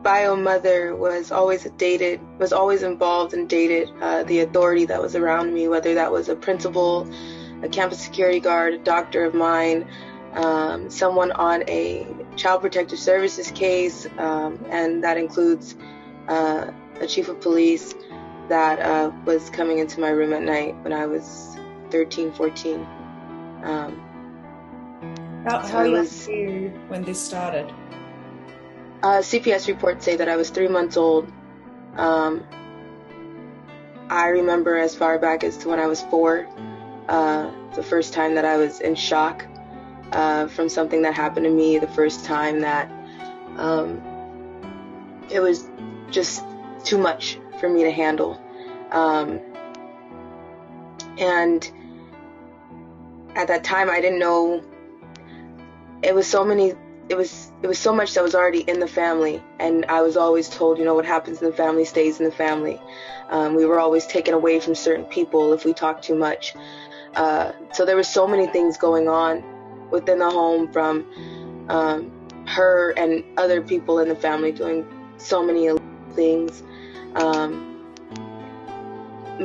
bio mother was always involved and dated the authority that was around me, whether that was a principal, a campus security guard, a doctor of mine, someone on a child protective services case, and that includes a chief of police that was coming into my room at night when I was 13, 14. How young were you when this started? CPS reports say that I was 3 months old. I remember as far back as to when I was 4, the first time that I was in shock from something that happened to me, the first time that it was just too much for me to handle. And at that time, I didn't know, it was so much that was already in the family, and I was always told, what happens in the family stays in the family. We were always taken away from certain people if we talked too much. So there were so many things going on within the home, from her and other people in the family doing so many things,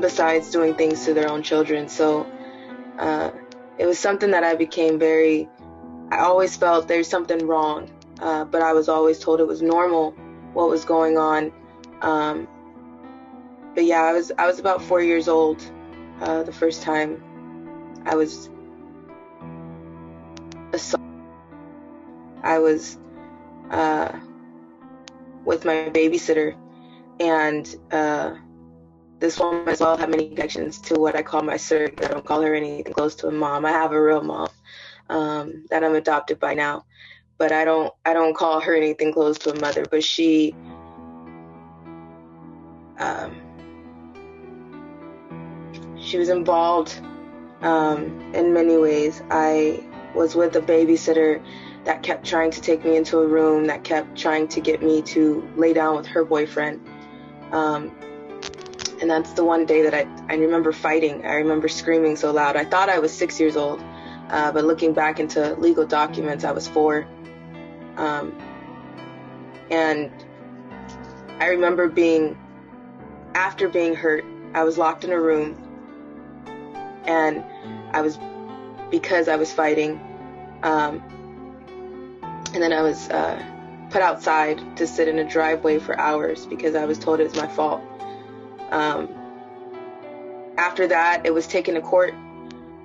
besides doing things to their own children. So it was something that I always felt there's something wrong, but I was always told it was normal what was going on. But yeah, I was about 4 years old the first time I was assaulted. I was with my babysitter, and this woman as well had many connections to what I call my surrogate. I don't call her anything close to a mom. I have a real mom that I'm adopted by now, but I don't call her anything close to a mother. But she was involved in many ways. I was with a babysitter that kept trying to take me into a room, that kept trying to get me to lay down with her boyfriend. And that's the one day that I remember fighting. I remember screaming so loud. I thought I was 6 years old, but looking back into legal documents, I was 4. And I remember after being hurt, I was locked in a room, and because I was fighting, and then I was put outside to sit in a driveway for hours because I was told it was my fault. After that, it was taken to court.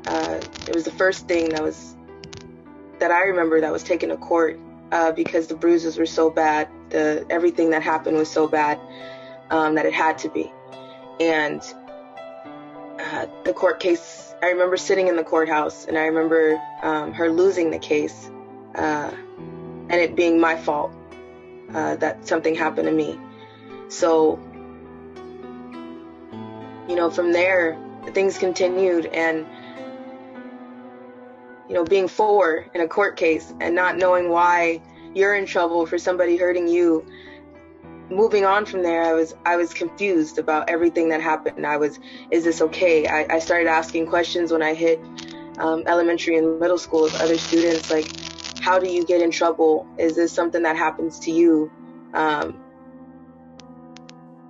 It was the first thing that I remember that was taken to court because the bruises were so bad. Everything that happened was so bad that it had to be. And the court case, I remember sitting in the courthouse, and I remember her losing the case, and it being my fault that something happened to me. So, from there, things continued, and, being 4 in a court case and not knowing why you're in trouble for somebody hurting you. Moving on from there, I was confused about everything that happened. Is this okay? I started asking questions when I hit elementary and middle school of other students, like, how do you get in trouble? Is this something that happens to you?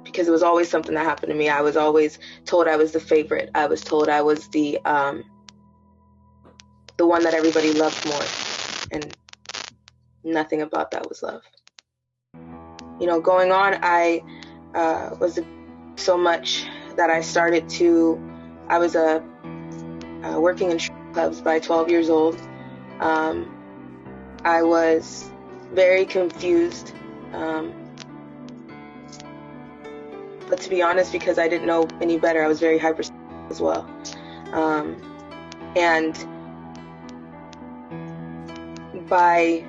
Because it was always something that happened to me. I was always told I was the favorite. I was told I was the one that everybody loved more, and nothing about that was love. Going on, I was so much that I was working in clubs by 12 years old. I was very confused, but to be honest, because I didn't know any better, I was very hyper as well. And by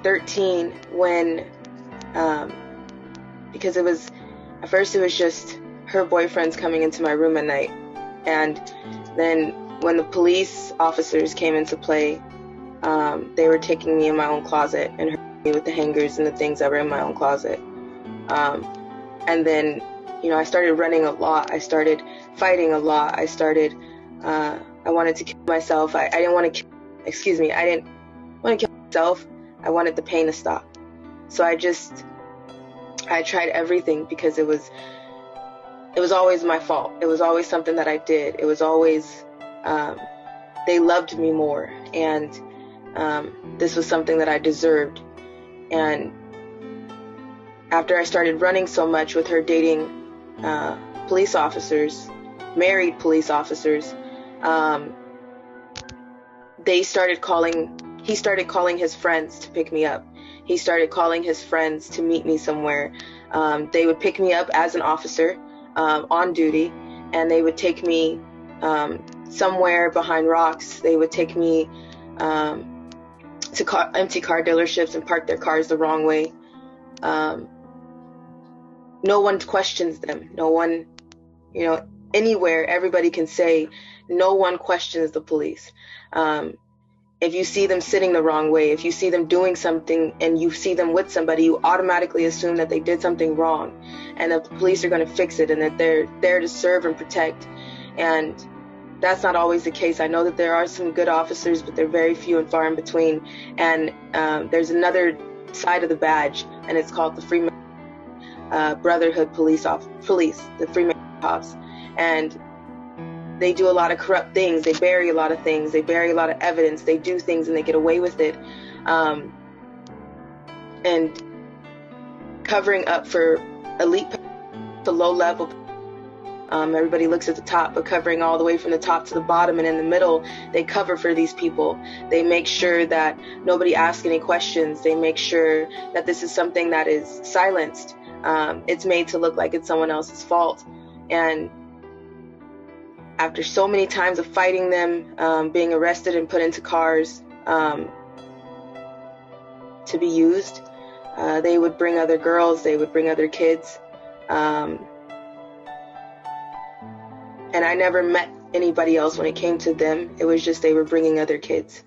13, when because at first it was just her boyfriends coming into my room at night, and then when the police officers came into play, they were taking me in my own closet and hurting me with the hangers and the things that were in my own closet. And then, I started running a lot. I started fighting a lot. I wanted to kill myself. I didn't want to kill myself. I wanted the pain to stop. So I just I tried everything because it was always my fault. It was always something that I did. It was always, they loved me more, and this was something that I deserved. And after I started running so much with her dating police officers, married police officers, he started calling his friends to pick me up. He started calling his friends to meet me somewhere. They would pick me up as an officer on duty, and they would take me somewhere behind rocks. They would take me to empty car dealerships and park their cars the wrong way. No one questions them. No one, anywhere, everybody can say, no one questions the police. If you see them sitting the wrong way, if you see them doing something and you see them with somebody, you automatically assume that they did something wrong and that the police are going to fix it and that they're there to serve and protect. And that's not always the case. I know that there are some good officers, but they're very few and far in between. And there's another side of the badge, and it's called the Freeman Brotherhood Police, the Freeman Cops. And they do a lot of corrupt things. They bury a lot of things. They bury a lot of evidence. They do things and they get away with it. And covering up for elite to low level. Everybody looks at the top, but covering all the way from the top to the bottom and in the middle, they cover for these people. They make sure that nobody asks any questions. They make sure that this is something that is silenced. It's made to look like it's someone else's fault. And after so many times of fighting them, being arrested and put into cars to be used, they would bring other girls, they would bring other kids. And I never met anybody else when it came to them. It was just they were bringing other kids.